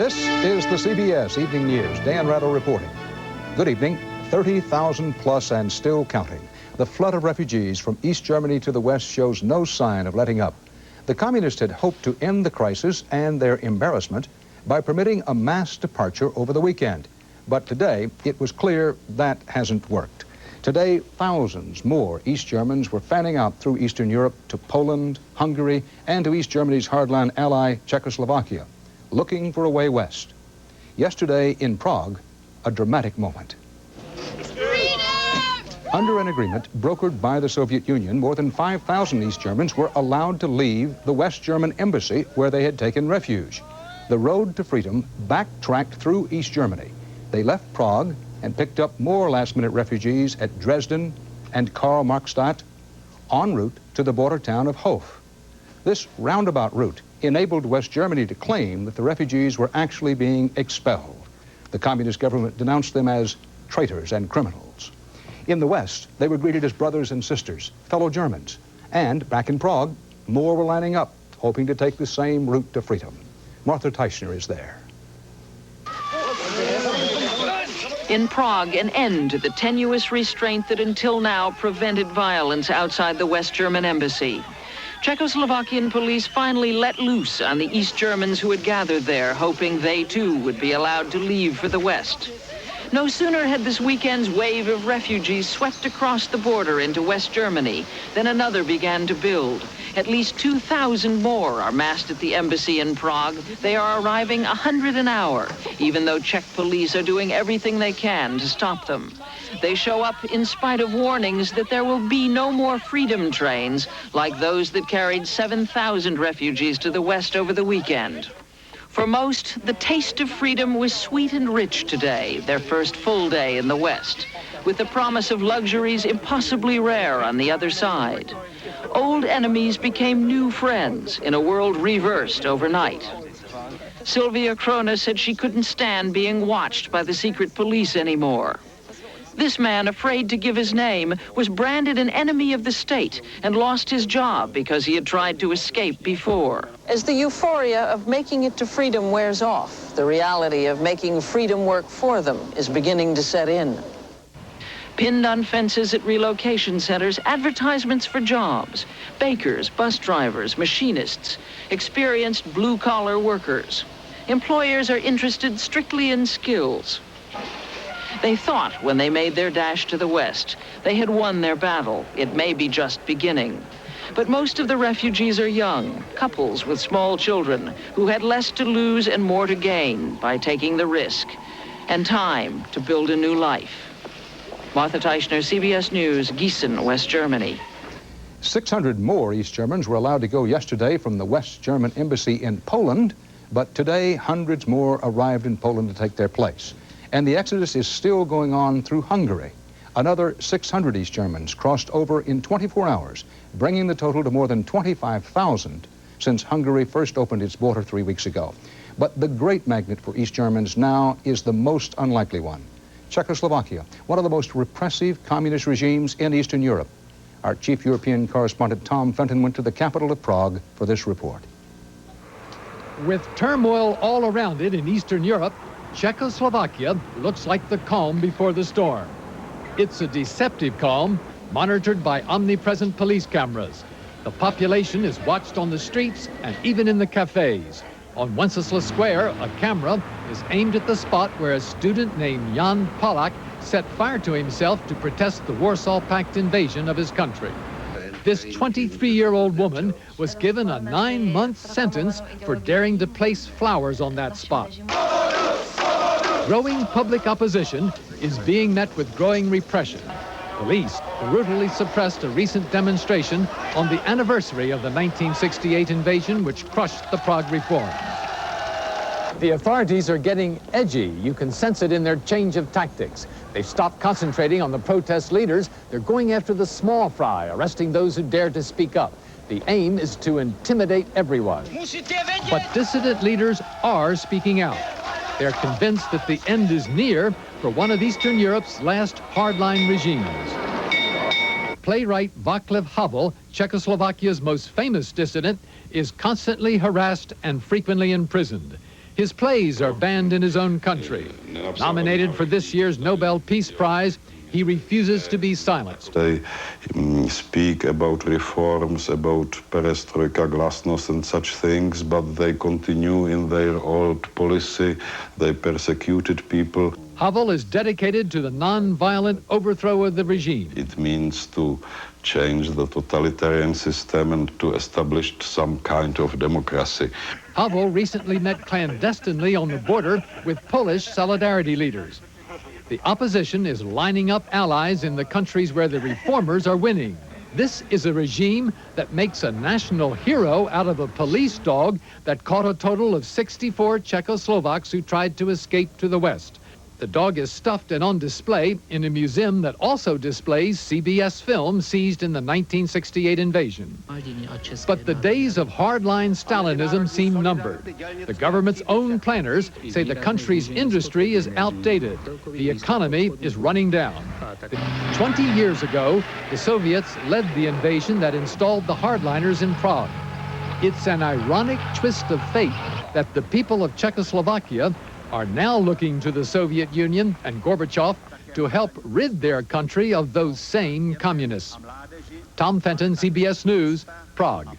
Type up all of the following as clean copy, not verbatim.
This is the CBS Evening News. Dan Rattle reporting. Good evening. 30,000 plus and still counting. The flood of refugees from East Germany to the West shows no sign of letting up. The communists had hoped to end the crisis and their embarrassment by permitting a mass departure over the weekend. But today, it was clear that hasn't worked. Today, thousands more East Germans were fanning out through Eastern Europe to Poland, Hungary, and to East Germany's hardline ally, Czechoslovakia, looking for a way west. Yesterday in Prague, a dramatic moment. Under an agreement brokered by the Soviet Union, more than 5,000 East Germans were allowed to leave the West German embassy where they had taken refuge. The road to freedom backtracked through East Germany. They left Prague and picked up more last-minute refugees at Dresden and Karl-Marxstadt en route to the border town of Hof. This roundabout route enabled West Germany to claim that the refugees were actually being expelled. The communist government denounced them as traitors and criminals. In the West, they were greeted as brothers and sisters, fellow Germans. And back in Prague, more were lining up, hoping to take the same route to freedom. Martha Teichner is there. In Prague, an end to the tenuous restraint that until now prevented violence outside the West German embassy. Czechoslovakian police finally let loose on the East Germans who had gathered there, hoping they too would be allowed to leave for the West. No sooner had this weekend's wave of refugees swept across the border into West Germany than another began to build. At least 2,000 more are massed at the embassy in Prague. They are arriving 100 an hour, even though Czech police are doing everything they can to stop them. They show up in spite of warnings that there will be no more freedom trains like those that carried 7,000 refugees to the West over the weekend. For most, the taste of freedom was sweet and rich today, their first full day in the West, with the promise of luxuries impossibly rare on the other side. Old enemies became new friends in a world reversed overnight. Sylvia Krona said she couldn't stand being watched by the secret police anymore. This man, afraid to give his name, was branded an enemy of the state and lost his job because he had tried to escape before. As the euphoria of making it to freedom wears off, the reality of making freedom work for them is beginning to set in. Pinned on fences at relocation centers, advertisements for jobs, bakers, bus drivers, machinists, experienced blue-collar workers. Employers are interested strictly in skills. They thought when they made their dash to the West, they had won their battle. It may be just beginning. But most of the refugees are young, couples with small children who had less to lose and more to gain by taking the risk, and time to build a new life. Martha Teichner, CBS News, Gießen, West Germany. 600 more East Germans were allowed to go yesterday from the West German embassy in Poland, but today hundreds more arrived in Poland to take their place. And the exodus is still going on through Hungary. Another 600 East Germans crossed over in 24 hours, bringing the total to more than 25,000 since Hungary first opened its border 3 weeks ago. But the great magnet for East Germans now is the most unlikely one. Czechoslovakia, one of the most repressive communist regimes in Eastern Europe. Our chief European correspondent Tom Fenton went to the capital of Prague for this report. With turmoil all around it in Eastern Europe, Czechoslovakia looks like the calm before the storm. It's a deceptive calm, monitored by omnipresent police cameras. The population is watched on the streets and even in the cafes. On Wenceslas Square, a camera is aimed at the spot where a student named Jan Polak set fire to himself to protest the Warsaw Pact invasion of his country. This 23-year-old woman was given a 9-month sentence for daring to place flowers on that spot. Growing public opposition is being met with growing repression. Police brutally suppressed a recent demonstration on the anniversary of the 1968 invasion, which crushed the Prague reforms. The authorities are getting edgy. You can sense it in their change of tactics. They've stopped concentrating on the protest leaders. They're going after the small fry, arresting those who dare to speak up. The aim is to intimidate everyone. But dissident leaders are speaking out. They're convinced that the end is near for one of Eastern Europe's last hardline regimes. Playwright Václav Havel, Czechoslovakia's most famous dissident, is constantly harassed and frequently imprisoned. His plays are banned in his own country. Nominated for this year's Nobel Peace Prize, he refuses to be silenced. They speak about reforms, about perestroika, glasnost and such things, but they continue in their old policy. They persecuted people. Havel is dedicated to the non-violent overthrow of the regime. It means to change the totalitarian system and to establish some kind of democracy. Havel recently met clandestinely on the border with Polish solidarity leaders. The opposition is lining up allies in the countries where the reformers are winning. This is a regime that makes a national hero out of a police dog that caught a total of 64 Czechoslovaks who tried to escape to the West. The dog is stuffed and on display in a museum that also displays CBS film seized in the 1968 invasion. But the days of hardline Stalinism seem numbered. The government's own planners say the country's industry is outdated. The economy is running down. 20 years ago, the Soviets led the invasion that installed the hardliners in Prague. It's an ironic twist of fate that the people of Czechoslovakia are now looking to the Soviet Union and Gorbachev to help rid their country of those same communists. Tom Fenton, CBS News, Prague.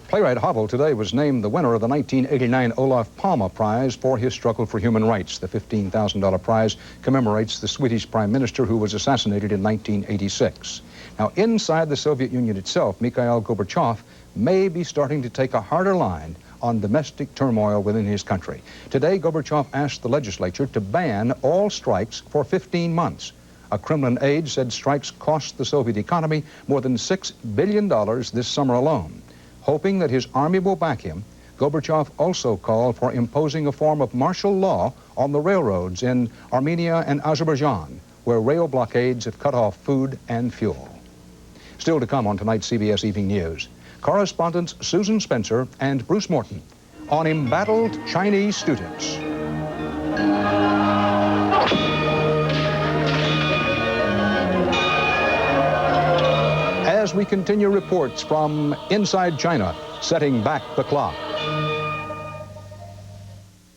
Playwright Havel today was named the winner of the 1989 Olof Palme Prize for his struggle for human rights. The $15,000 prize commemorates the Swedish Prime Minister who was assassinated in 1986. Now, inside the Soviet Union itself, Mikhail Gorbachev may be starting to take a harder line on domestic turmoil within his country. Today, Gorbachev asked the legislature to ban all strikes for 15 months. A Kremlin aide said strikes cost the Soviet economy more than $6 billion this summer alone. Hoping that his army will back him, Gorbachev also called for imposing a form of martial law on the railroads in Armenia and Azerbaijan, where rail blockades have cut off food and fuel. Still to come on tonight's CBS Evening News, correspondents Susan Spencer and Bruce Morton on embattled Chinese students. As we continue reports from inside China, setting back the clock.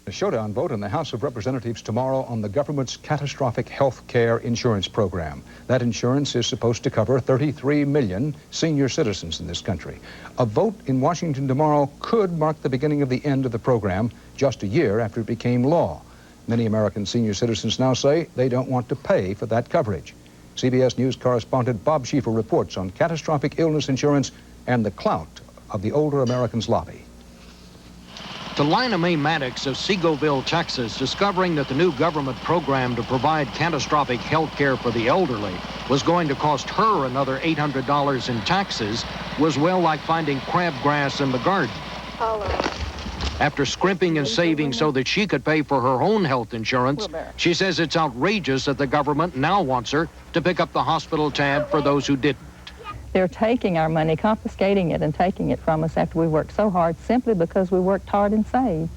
A showdown vote in the House of Representatives tomorrow on the government's catastrophic health care insurance program. That insurance is supposed to cover 33 million senior citizens in this country. A vote in Washington tomorrow could mark the beginning of the end of the program just a year after it became law. Many American senior citizens now say they don't want to pay for that coverage. CBS News correspondent Bob Schieffer reports on catastrophic illness insurance and the clout of the older Americans' lobby. To Lina Mae Maddox of Seagoville, Texas, discovering that the new government program to provide catastrophic health care for the elderly was going to cost her another $800 in taxes was well like finding crabgrass in the garden. After scrimping and saving so that she could pay for her own health insurance, she says it's outrageous that the government now wants her to pick up the hospital tab for those who didn't. They're taking our money, confiscating it, and taking it from us after we worked so hard simply because we worked hard and saved.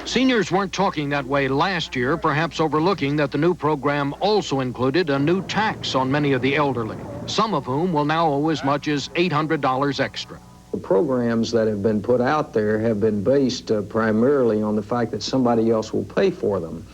Seniors weren't talking that way last year, perhaps overlooking that the new program also included a new tax on many of the elderly, some of whom will now owe as much as $800 extra. The programs that have been put out there have been based primarily on the fact that somebody else will pay for them.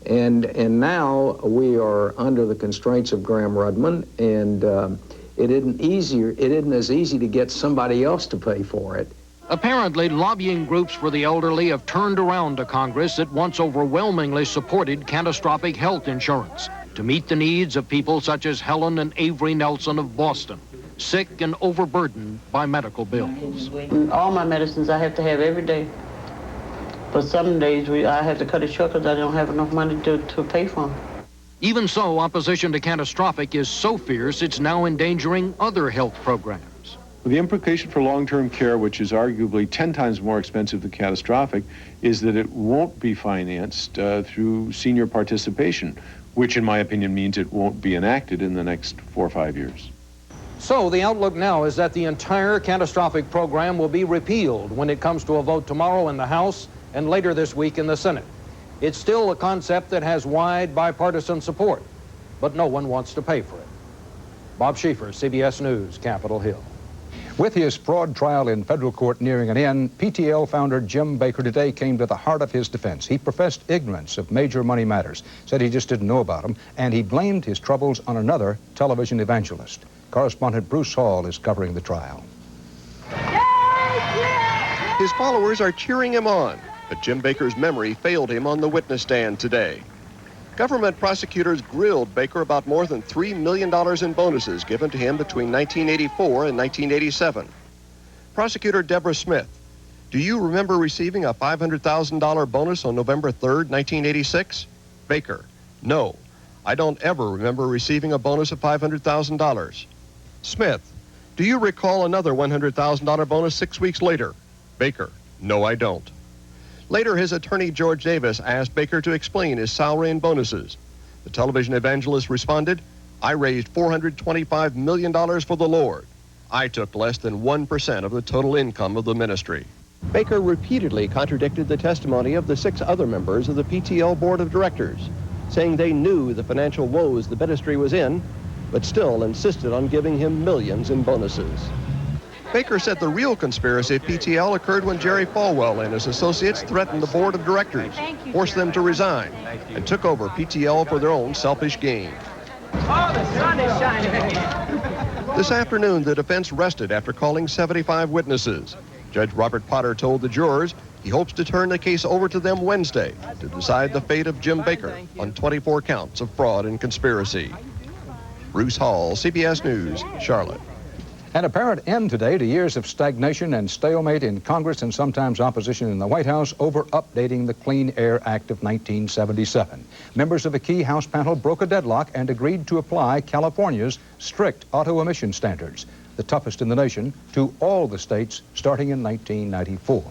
And now we are under the constraints of Gramm-Rudman, and it isn't as easy to get somebody else to pay for it. Apparently, lobbying groups for the elderly have turned around to Congress that once overwhelmingly supported catastrophic health insurance to meet the needs of people such as Helen and Avery Nelson of Boston, sick and overburdened by medical bills. All my medicines I have to have every day. But some days I have to cut it short because I don't have enough money to pay for them. Even so, opposition to catastrophic is so fierce it's now endangering other health programs. The implication for long-term care, which is arguably 10 times more expensive than catastrophic, is that it won't be financed through senior participation, which in my opinion means it won't be enacted in the next 4 or 5 years. So the outlook now is that the entire catastrophic program will be repealed when it comes to a vote tomorrow in the House and later this week in the Senate. It's still a concept that has wide bipartisan support, but no one wants to pay for it. Bob Schieffer, CBS News, Capitol Hill. With his fraud trial in federal court nearing an end, PTL founder Jim Bakker today came to the heart of his defense. He professed ignorance of major money matters, said he just didn't know about them, and he blamed his troubles on another television evangelist. Correspondent Bruce Hall is covering the trial. His followers are cheering him on, but Jim Bakker's memory failed him on the witness stand today. Government prosecutors grilled Bakker about more than $3 million in bonuses given to him between 1984 and 1987. Prosecutor Deborah Smith, do you remember receiving a $500,000 bonus on November 3rd, 1986? Bakker, no, I don't ever remember receiving a bonus of $500,000. Smith, do you recall another $100,000 bonus 6 weeks later? Bakker, no, I don't. Later, his attorney, George Davis, asked Bakker to explain his salary and bonuses. The television evangelist responded, I raised $425 million for the Lord. I took less than 1% of the total income of the ministry. Bakker repeatedly contradicted the testimony of the 6 other members of the PTL board of directors, saying they knew the financial woes the ministry was in, but still insisted on giving him millions in bonuses. Bakker said the real conspiracy at PTL occurred when Jerry Falwell and his associates threatened the board of directors, forced them to resign, and took over PTL for their own selfish gain. Oh, the sun is shining. This afternoon, the defense rested after calling 75 witnesses. Judge Robert Potter told the jurors he hopes to turn the case over to them Wednesday to decide the fate of Jim Bakker on 24 counts of fraud and conspiracy. Bruce Hall, CBS News, Charlotte. An apparent end today to years of stagnation and stalemate in Congress and sometimes opposition in the White House over updating the Clean Air Act of 1977. Members of a key House panel broke a deadlock and agreed to apply California's strict auto emission standards, the toughest in the nation, to all the states starting in 1994.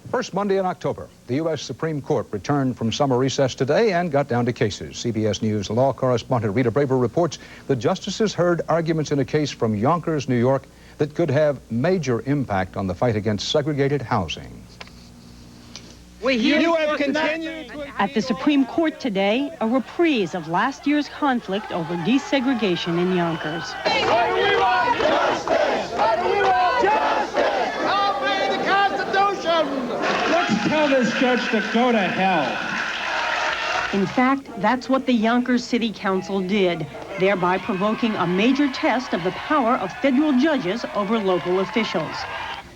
First Monday in October, the U.S. Supreme Court returned from summer recess today and got down to cases. CBS News law correspondent Rita Braver reports the justices heard arguments in a case from Yonkers, New York, that could have major impact on the fight against segregated housing. You have continued at the Supreme Court today, a reprise of last year's conflict over desegregation in Yonkers. What do we want? Justice! What do we want? Justice! Obey the Constitution! Let's tell this judge to go to hell. In fact, that's what the Yonkers City Council did, thereby provoking a major test of the power of federal judges over local officials.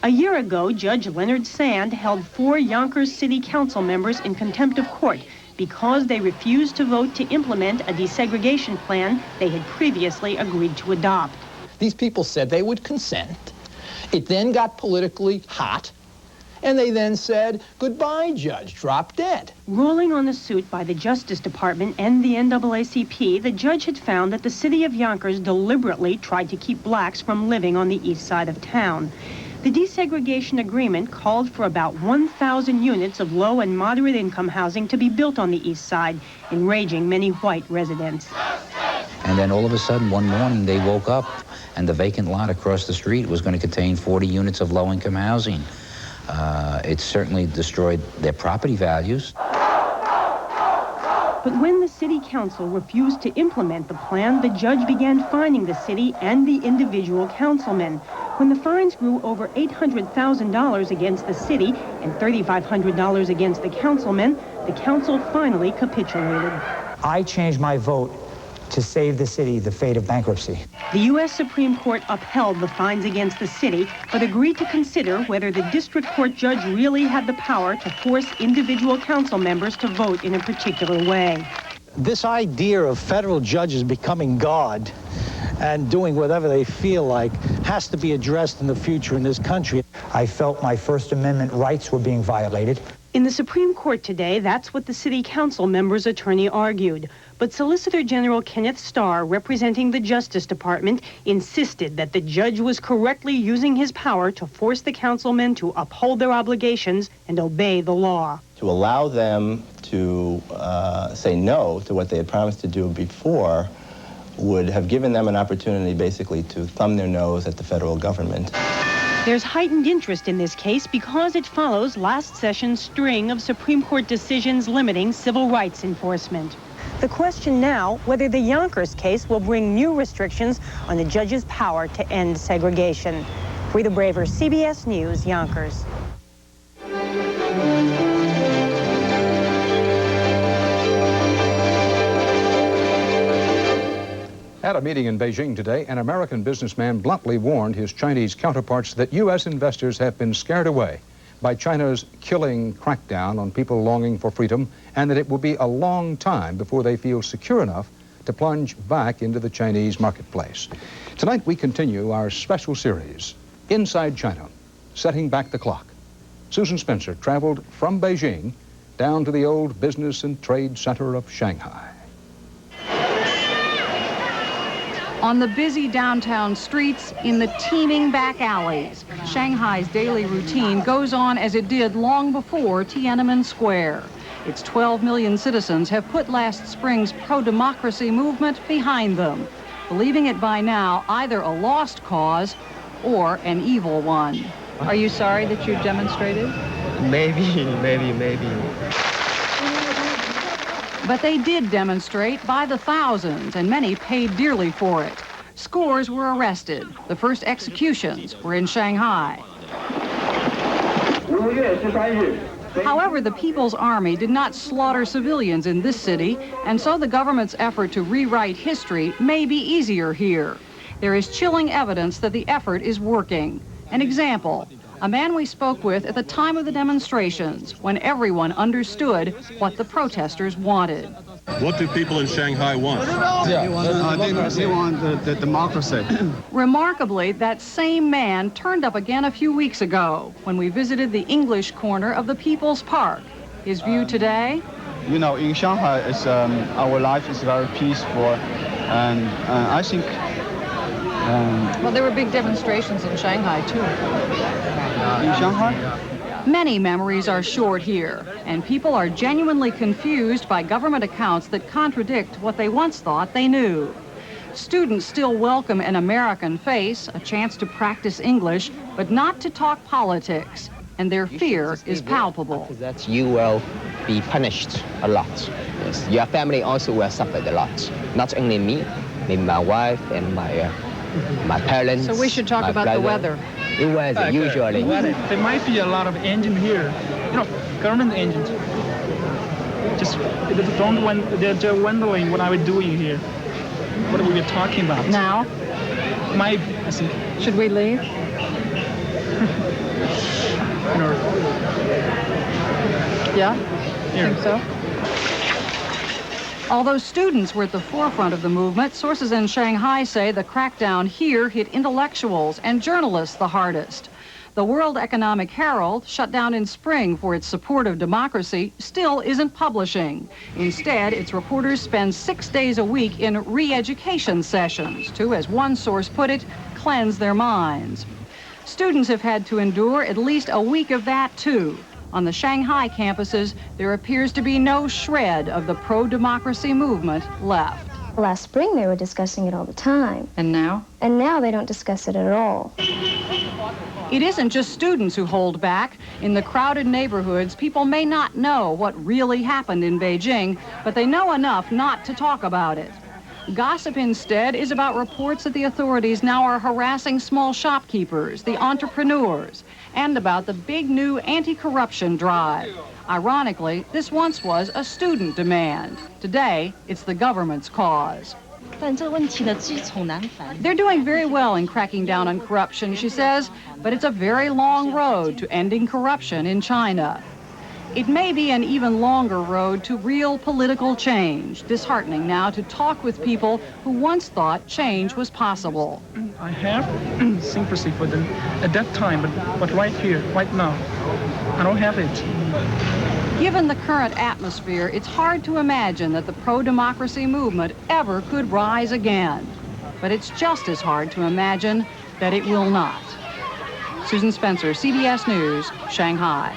A year ago, Judge Leonard Sand held 4 Yonkers City Council members in contempt of court because they refused to vote to implement a desegregation plan they had previously agreed to adopt. These people said they would consent. It then got politically hot, and they then said, goodbye, Judge, drop dead. Ruling on the suit by the Justice Department and the NAACP, the judge had found that the city of Yonkers deliberately tried to keep blacks from living on the east side of town. The desegregation agreement called for about 1,000 units of low and moderate income housing to be built on the east side, enraging many white residents. And then all of a sudden, one morning, they woke up and the vacant lot across the street was going to contain 40 units of low-income housing. It certainly destroyed their property values. But when the city council refused to implement the plan, the judge began fining the city and the individual councilmen. When the fines grew over $800,000 against the city and $3,500 against the councilmen, the council finally capitulated. I changed my vote to save the city the fate of bankruptcy. The U.S. Supreme Court upheld the fines against the city, but agreed to consider whether the district court judge really had the power to force individual council members to vote in a particular way. This idea of federal judges becoming God and doing whatever they feel like has to be addressed in the future in this country. I felt my First Amendment rights were being violated. In the Supreme Court today, that's what the city council member's attorney argued. But Solicitor General Kenneth Starr, representing the Justice Department, insisted that the judge was correctly using his power to force the councilmen to uphold their obligations and obey the law. To allow them to say no to what they had promised to do before would have given them an opportunity basically to thumb their nose at the federal government. There's heightened interest in this case because it follows last session's string of Supreme Court decisions limiting civil rights enforcement. The question now, whether the Yonkers case will bring new restrictions on the judge's power to end segregation. Rita Braver, CBS News, Yonkers. At a meeting in Beijing today, an American businessman bluntly warned his Chinese counterparts that U.S. investors have been scared away by China's killing crackdown on people longing for freedom, and that it will be a long time before they feel secure enough to plunge back into the Chinese marketplace. Tonight we continue our special series, Inside China, Setting Back the Clock. Susan Spencer traveled from Beijing down to the old business and trade center of Shanghai. On the busy downtown streets, in the teeming back alleys, Shanghai's daily routine goes on as it did long before Tiananmen Square. Its 12 million citizens have put last spring's pro-democracy movement behind them, believing it by now either a lost cause or an evil one. Are you sorry that you demonstrated? Maybe. But they did demonstrate by the thousands, and many paid dearly for it. Scores were arrested. The first executions were in Shanghai. However, the People's Army did not slaughter civilians in this city, and so the government's effort to rewrite history may be easier here. There is chilling evidence that the effort is working. An example, a man we spoke with at the time of the demonstrations, when everyone understood what the protesters wanted. What do people in Shanghai want? They want the democracy. Remarkably, that same man turned up again a few weeks ago when we visited the English corner of the People's Park. His view today? You know, in Shanghai, our life is very peaceful, and I think... well, there were big demonstrations in Shanghai, too. In Shanghai? Many memories are short here, and people are genuinely confused by government accounts that contradict what they once thought they knew. Students still welcome an American face, a chance to practice English, but not to talk politics, and their fear is palpable. That you will be punished a lot. Yes. Your family also will suffer a lot. Not only me, maybe my wife and my parents. So we should talk about brother. the weather. The weather, usually. There might be a lot of engine here. You know, government engines. Just they're wondering what are we doing here? What are we talking about? Now? I see. Should we leave? Yeah? Think so? Although students were at the forefront of the movement, sources in Shanghai say the crackdown here hit intellectuals and journalists the hardest. The World Economic Herald, shut down in spring for its support of democracy, still isn't publishing. Instead, its reporters spend 6 days a week in re-education sessions to, as one source put it, cleanse their minds. Students have had to endure at least a week of that, too. On the Shanghai campuses, there appears to be no shred of the pro-democracy movement left. Last spring, they were discussing it all the time. And now? And now they don't discuss it at all. It isn't just students who hold back. In the crowded neighborhoods, people may not know what really happened in Beijing, but they know enough not to talk about it. Gossip instead is about reports that the authorities now are harassing small shopkeepers, the entrepreneurs, and about the big new anti-corruption drive. Ironically, this once was a student demand. Today, it's the government's cause. They're doing very well in cracking down on corruption, she says, but it's a very long road to ending corruption in China. It may be an even longer road to real political change. Disheartening now to talk with people who once thought change was possible. I have sympathy for them at that time, but right here, right now, I don't have it. Given the current atmosphere, it's hard to imagine that the pro-democracy movement ever could rise again. But it's just as hard to imagine that it will not. Susan Spencer, CBS News, Shanghai.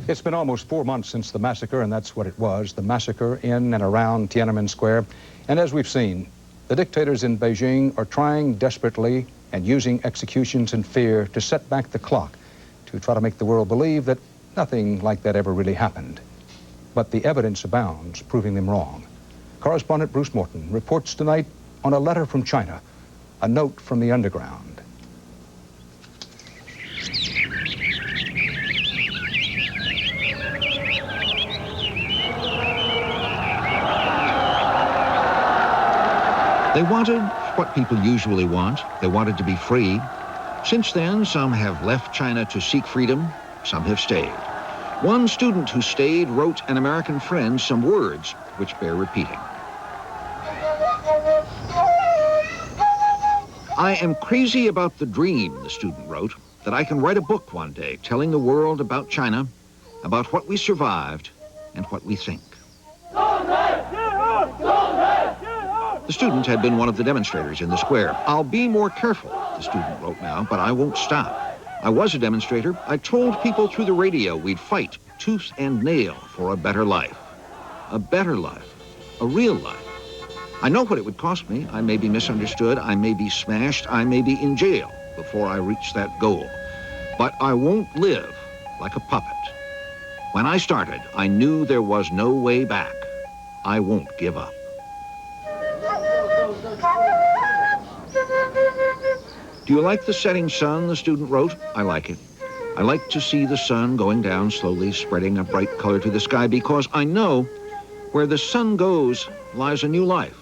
It's been almost 4 months since the massacre, and that's what it was, the massacre in and around Tiananmen Square. And as we've seen, The dictators in Beijing are trying desperately and using executions and fear to set back the clock, to try to make the world believe that nothing like that ever really happened. But the evidence abounds, proving them wrong. Correspondent Bruce Morton reports tonight on a letter from China, a note from the underground. They wanted what people usually want. They wanted to be free. Since then, some have left China to seek freedom, some have stayed. One student who stayed wrote an American friend some words which bear repeating. I am crazy about the dream, the student wrote, that I can write a book one day telling the world about China, about what we survived and what we think. The student had been one of the demonstrators in the square. I'll be more careful, the student wrote now, but I won't stop. I was a demonstrator. I told people through the radio we'd fight tooth and nail for a better life. A better life. A real life. I know what it would cost me. I may be misunderstood. I may be smashed. I may be in jail before I reach that goal. But I won't live like a puppet. When I started, I knew there was no way back. I won't give up. Do you like the setting sun, the student wrote? I like it. I like to see the sun going down slowly, spreading a bright color to the sky, because I know where the sun goes lies a new life,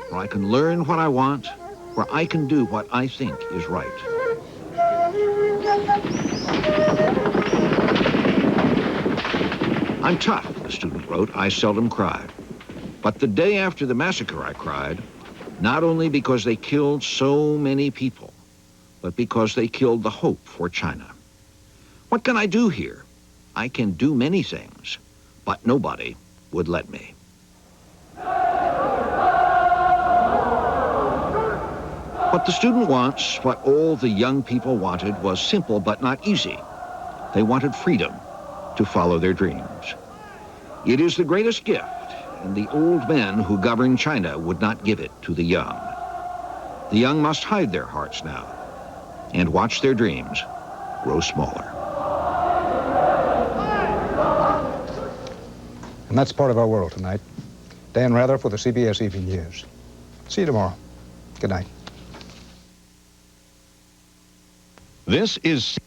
where I can learn what I want, where I can do what I think is right. I'm tough, the student wrote. I seldom cried. But the day after the massacre, I cried, not only because they killed so many people, but because they killed the hope for China. What can I do here? I can do many things, but nobody would let me. What the student wants, what all the young people wanted, was simple but not easy. They wanted freedom to follow their dreams. It is the greatest gift, and the old men who govern China would not give it to the young. The young must hide their hearts now and watch their dreams grow smaller. And that's part of our world tonight. Dan Rather for the CBS Evening News. See you tomorrow. Good night. This is